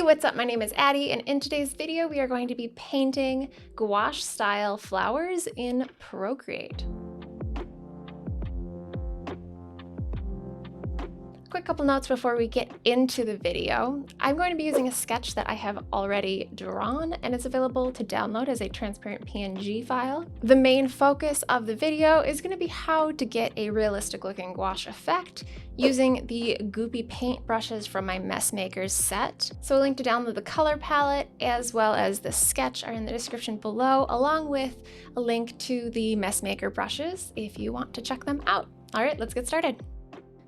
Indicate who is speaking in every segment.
Speaker 1: Hey, what's up? My name is Addie, and in today's video, we are going to be painting gouache style flowers in Procreate. Quick couple notes before we get into the video. I'm going to be using a sketch that I have already drawn, and it's available to download as a transparent PNG file. The main focus of the video is going to be how to get a realistic looking gouache effect using the goopy paint brushes from my Messmakers set. So a link to download the color palette as well as the sketch are in the description below, along with a link to the Messmaker brushes if you want to check them out. All right, let's get started.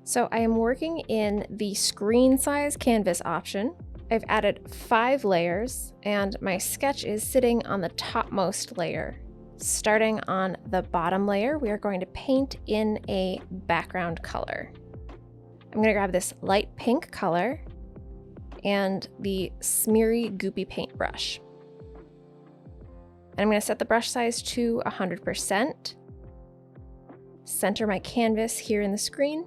Speaker 1: So I am working in the screen size canvas option. I've added 5 layers and my sketch is sitting on the topmost layer. Starting on the bottom layer, we are going to paint in a background color. I'm going to grab this light pink color and the smeary goopy paintbrush. And I'm going to set the brush size to 100%. Center my canvas here in the screen.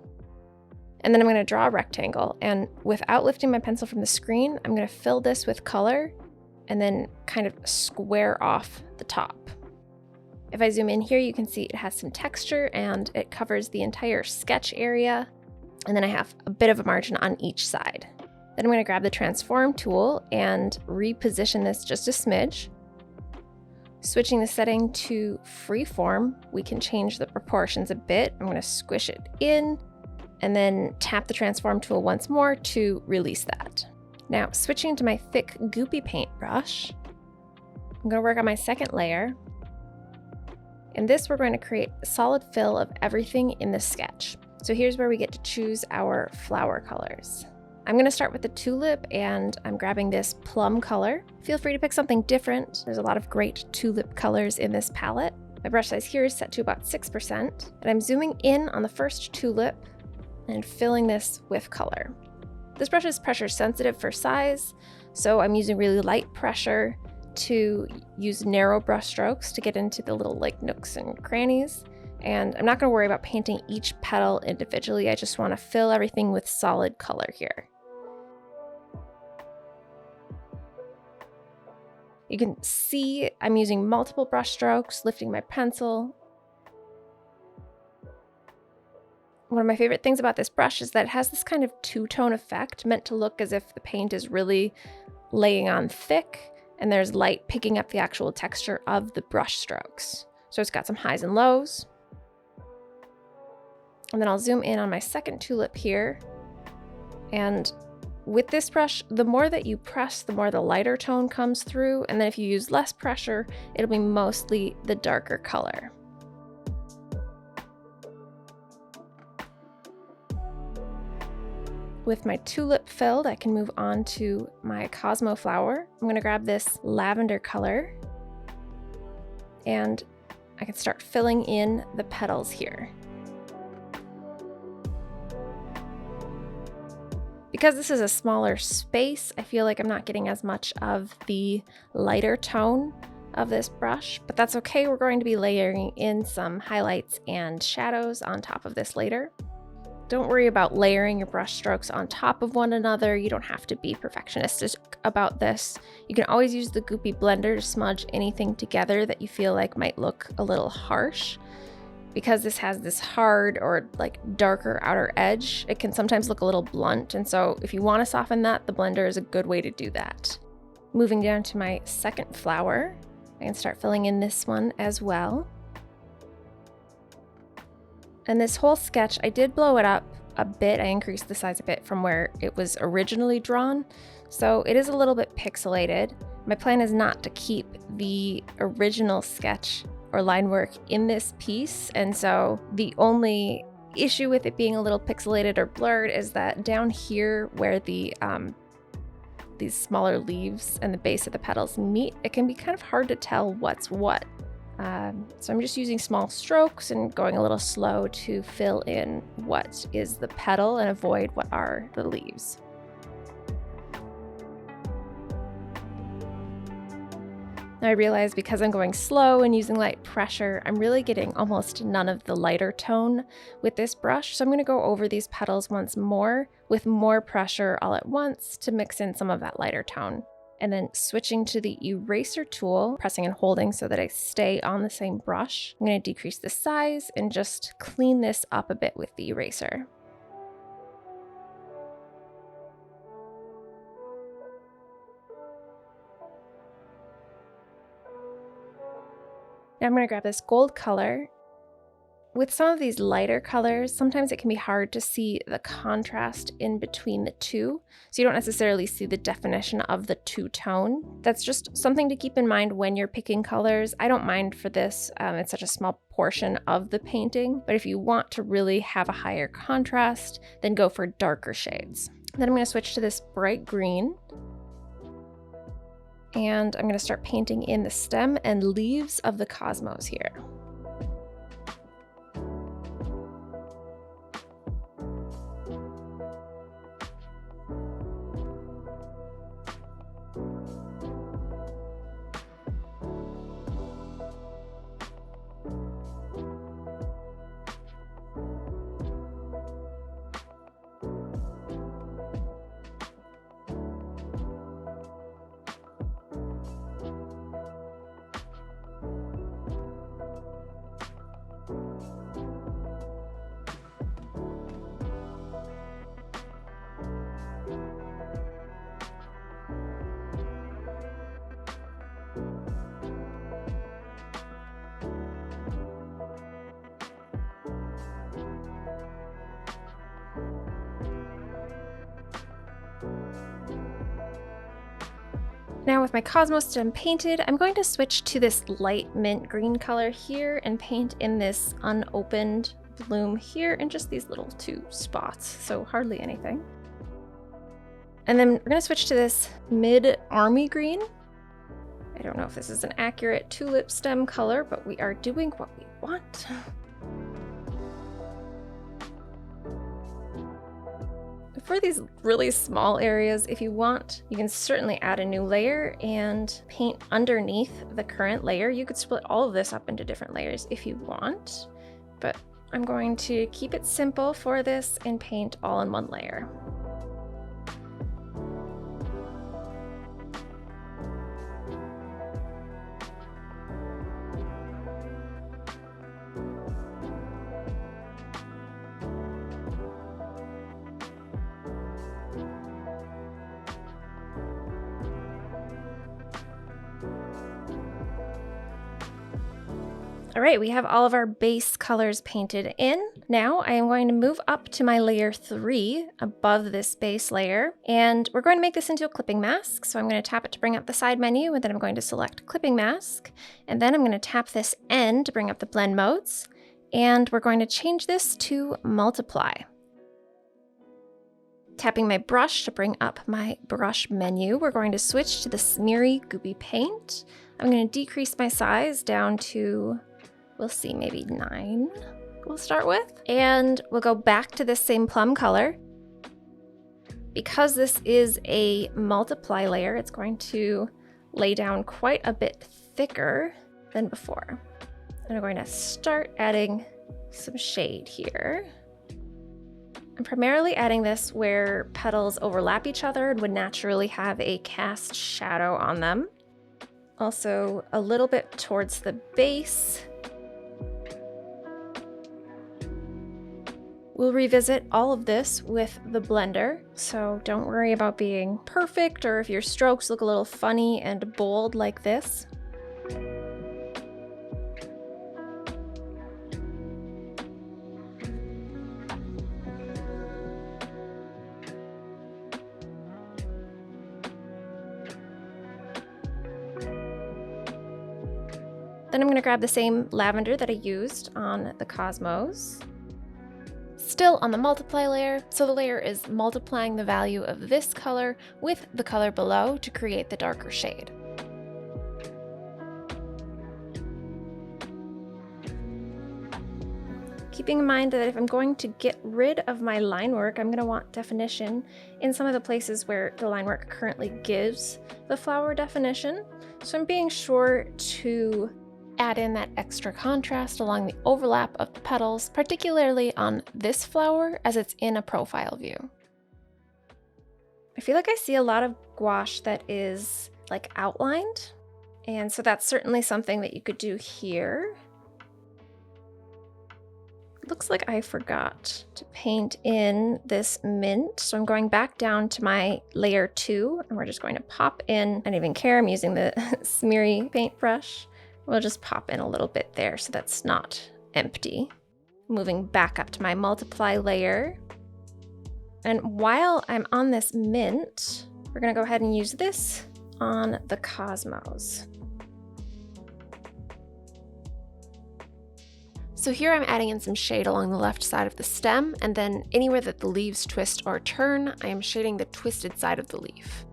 Speaker 1: And then I'm going to draw a rectangle, and without lifting my pencil from the screen, I'm going to fill this with color and then kind of square off the top. If I zoom in here, you can see it has some texture and it covers the entire sketch area. And then I have a bit of a margin on each side. Then I'm going to grab the transform tool and reposition this just a smidge. Switching the setting to freeform, we can change the proportions a bit. I'm going to squish it in and then tap the transform tool once more to release that. Now, switching to my thick goopy paintbrush, I'm going to work on my second layer. In this, we're going to create a solid fill of everything in the sketch. So here's where we get to choose our flower colors. I'm going to start with the tulip, and I'm grabbing this plum color. Feel free to pick something different. There's a lot of great tulip colors in this palette. My brush size here is set to about 6%, and I'm zooming in on the first tulip and filling this with color. This brush is pressure sensitive for size, so I'm using really light pressure to use narrow brush strokes to get into the little nooks and crannies. And I'm not going to worry about painting each petal individually. I just want to fill everything with solid color here. You can see I'm using multiple brush strokes, lifting my pencil. One of my favorite things about this brush is that it has this kind of two-tone effect, meant to look as if the paint is really laying on thick and there's light picking up the actual texture of the brush strokes. So it's got some highs and lows. And then I'll zoom in on my second tulip here. And with this brush, the more that you press, the more the lighter tone comes through. And then if you use less pressure, it'll be mostly the darker color. With my tulip filled, I can move on to my Cosmo flower. I'm going to grab this lavender color and I can start filling in the petals here. Because this is a smaller space, I feel like I'm not getting as much of the lighter tone of this brush, but that's okay. We're going to be layering in some highlights and shadows on top of this later. Don't worry about layering your brush strokes on top of one another. You don't have to be perfectionistic about this. You can always use the goopy blender to smudge anything together that you feel like might look a little harsh. Because this has this hard or darker outer edge, it can sometimes look a little blunt. And so if you want to soften that, the blender is a good way to do that. Moving down to my second flower, I can start filling in this one as well. And this whole sketch, I did blow it up a bit. I increased the size a bit from where it was originally drawn. So it is a little bit pixelated. My plan is not to keep the original sketch or line work in this piece. And so the only issue with it being a little pixelated or blurred is that down here where the these smaller leaves and the base of the petals meet, it can be kind of hard to tell what's what. So I'm just using small strokes and going a little slow to fill in what is the petal and avoid what are the leaves. Now I realize because I'm going slow and using light pressure, I'm really getting almost none of the lighter tone with this brush. So I'm going to go over these petals once more with more pressure all at once to mix in some of that lighter tone. And then switching to the eraser tool, pressing and holding so that I stay on the same brush. I'm going to decrease the size and just clean this up a bit with the eraser. Now I'm going to grab this gold color. With some of these lighter colors, sometimes it can be hard to see the contrast in between the two, so you don't necessarily see the definition of the two-tone. That's just something to keep in mind when you're picking colors. I don't mind for this, it's such a small portion of the painting, but if you want to really have a higher contrast, then go for darker shades. Then I'm going to switch to this bright green. And I'm going to start painting in the stem and leaves of the cosmos here. Now with my cosmos stem painted, I'm going to switch to this light mint green color here and paint in this unopened bloom here in just these little 2 spots, so hardly anything. And then we're going to switch to this mid army green. I don't know if this is an accurate tulip stem color, but we are doing what we want. For these really small areas, if you want, you can certainly add a new layer and paint underneath the current layer. You could split all of this up into different layers if you want, but I'm going to keep it simple for this and paint all in one layer. All right, we have all of our base colors painted in. Now I am going to move up to my layer 3 above this base layer, and we're going to make this into a clipping mask. So I'm going to tap it to bring up the side menu, and then I'm going to select clipping mask, and then I'm going to tap this N to bring up the blend modes, and we're going to change this to multiply. Tapping my brush to bring up my brush menu, we're going to switch to the smeary goopy paint. I'm going to decrease my size down to, we'll see, maybe 9 we'll start with. And we'll go back to this same plum color. Because this is a multiply layer, it's going to lay down quite a bit thicker than before. And I'm going to start adding some shade here. I'm primarily adding this where petals overlap each other and would naturally have a cast shadow on them. Also a little bit towards the base. We'll revisit all of this with the blender, so don't worry about being perfect or if your strokes look a little funny and bold like this. Then I'm going to grab the same lavender that I used on the cosmos. Still on the multiply layer, so the layer is multiplying the value of this color with the color below to create the darker shade. Keeping in mind that if I'm going to get rid of my line work, I'm going to want definition in some of the places where the line work currently gives the flower definition. So I'm being sure to add in that extra contrast along the overlap of the petals, particularly on this flower as it's in a profile view. I feel like I see a lot of gouache that is like outlined, and so that's certainly something that you could do here. Looks like I forgot to paint in this mint, so I'm going back down to my layer 2, and we're just going to pop in. I don't even care, I'm using the smeary paintbrush. We'll just pop in a little bit there so that's not empty. Moving back up to my multiply layer. And while I'm on this mint, we're gonna go ahead and use this on the cosmos. So here I'm adding in some shade along the left side of the stem, and then anywhere that the leaves twist or turn, I am shading the twisted side of the leaf.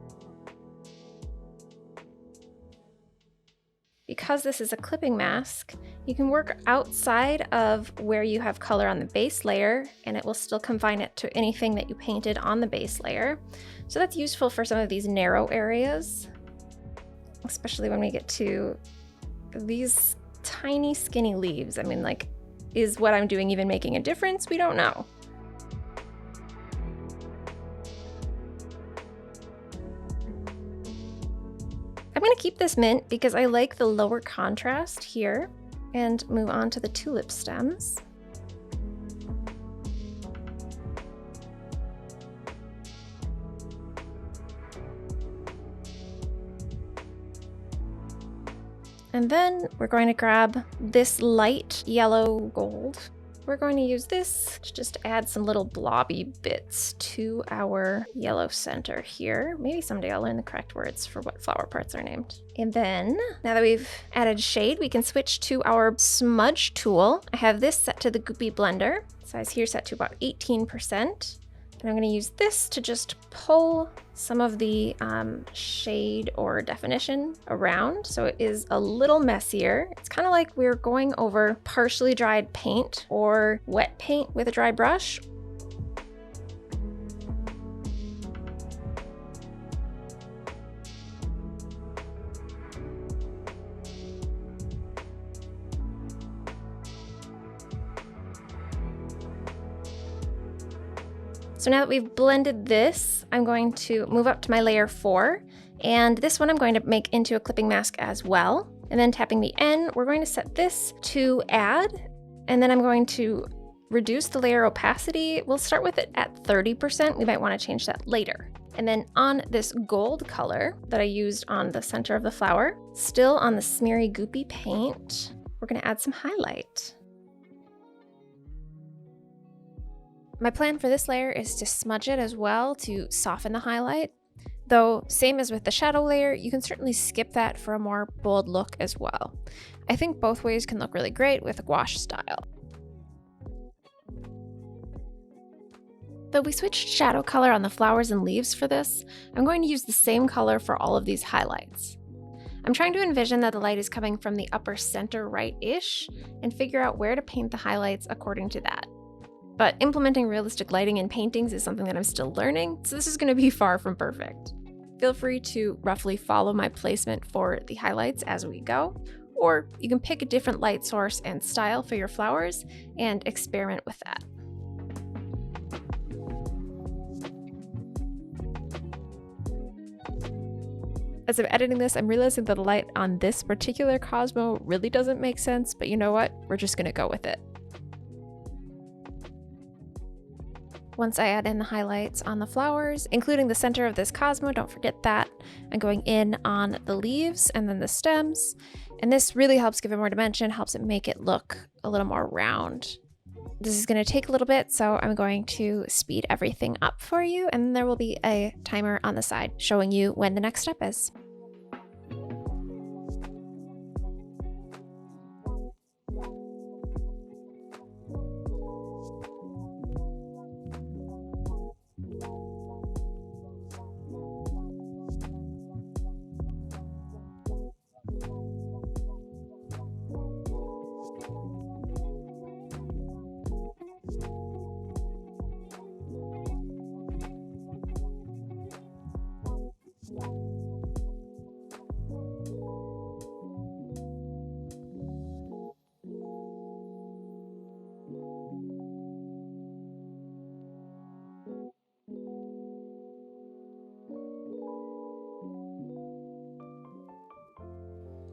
Speaker 1: Because this is a clipping mask, you can work outside of where you have color on the base layer, and it will still confine it to anything that you painted on the base layer. So that's useful for some of these narrow areas, especially when we get to these tiny skinny leaves. I mean, like, is what I'm doing even making a difference? We don't know. I'm going to keep this mint because I like the lower contrast here, and move on to the tulip stems. And then we're going to grab this light yellow gold. We're going to use this to just add some little blobby bits to our yellow center here. Maybe someday I'll learn the correct words for what flower parts are named. And then, now that we've added shade, we can switch to our smudge tool. I have this set to the Goopy blender. Size here set to about 18%. And I'm going to use this to just pull some of the shade or definition around so it is a little messier. It's kind of like we're going over partially dried paint or wet paint with a dry brush. So now that we've blended this, I'm going to move up to my layer 4, and this one I'm going to make into a clipping mask as well. And then tapping the N, we're going to set this to add, and then I'm going to reduce the layer opacity. We'll start with it at 30%. We might want to change that later. And then on this gold color that I used on the center of the flower, still on the smeary goopy paint, we're going to add some highlight. My plan for this layer is to smudge it as well to soften the highlight. Though, same as with the shadow layer, you can certainly skip that for a more bold look as well. I think both ways can look really great with a gouache style. Though we switched shadow color on the flowers and leaves for this, I'm going to use the same color for all of these highlights. I'm trying to envision that the light is coming from the upper center right-ish and figure out where to paint the highlights according to that. But implementing realistic lighting in paintings is something that I'm still learning, so this is going to be far from perfect. Feel free to roughly follow my placement for the highlights as we go, or you can pick a different light source and style for your flowers and experiment with that. As I'm editing this, I'm realizing that the light on this particular Cosmo really doesn't make sense, but you know what? We're just going to go with it. Once I add in the highlights on the flowers, including the center of this Cosmo, don't forget that, I'm going in on the leaves and then the stems. And this really helps give it more dimension, helps it make it look a little more round. This is going to take a little bit, so I'm going to speed everything up for you, and there will be a timer on the side showing you when the next step is.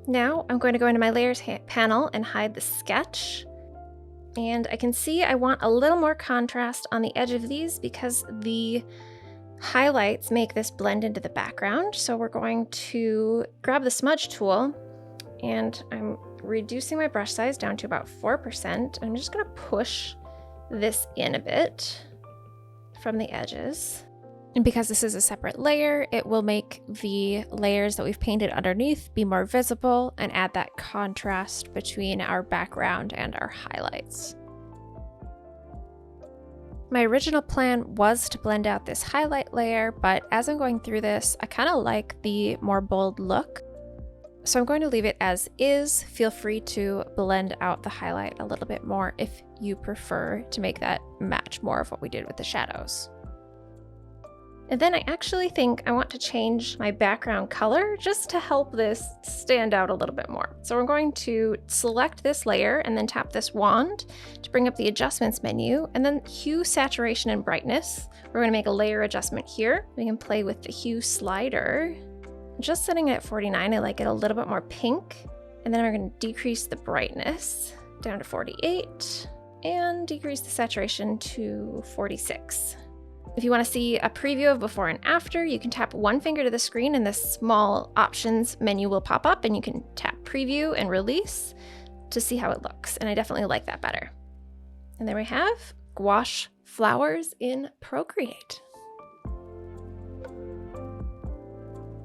Speaker 1: Now I'm going to go into my layers panel and hide the sketch. And I can see I want a little more contrast on the edge of these because the highlights make this blend into the background. So we're going to grab the smudge tool, and I'm reducing my brush size down to about 4%. I'm just going to push this in a bit from the edges. And because this is a separate layer, it will make the layers that we've painted underneath be more visible and add that contrast between our background and our highlights. My original plan was to blend out this highlight layer, but as I'm going through this, I kind of like the more bold look. So I'm going to leave it as is. Feel free to blend out the highlight a little bit more if you prefer to make that match more of what we did with the shadows. And then I actually think I want to change my background color just to help this stand out a little bit more. So we're going to select this layer and then tap this wand to bring up the adjustments menu, and then hue, saturation, and brightness. We're going to make a layer adjustment here. We can play with the hue slider. Just setting it at 49, I like it a little bit more pink. And then we're going to decrease the brightness down to 48 and decrease the saturation to 46. If you want to see a preview of before and after, you can tap one finger to the screen and this small options menu will pop up, and you can tap preview and release to see how it looks. And I definitely like that better. And there we have gouache flowers in Procreate.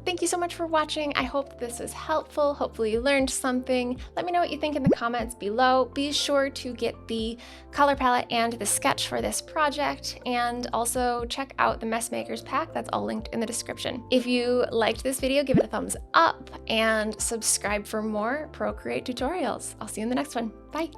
Speaker 1: Thank you so much for watching. I hope this was helpful. Hopefully you learned something. Let me know what you think in the comments below. Be sure to get the color palette and the sketch for this project, and also check out the Messmakers pack. That's all linked in the description. If you liked this video, give it a thumbs up and subscribe for more Procreate tutorials. I'll see you in the next one. Bye.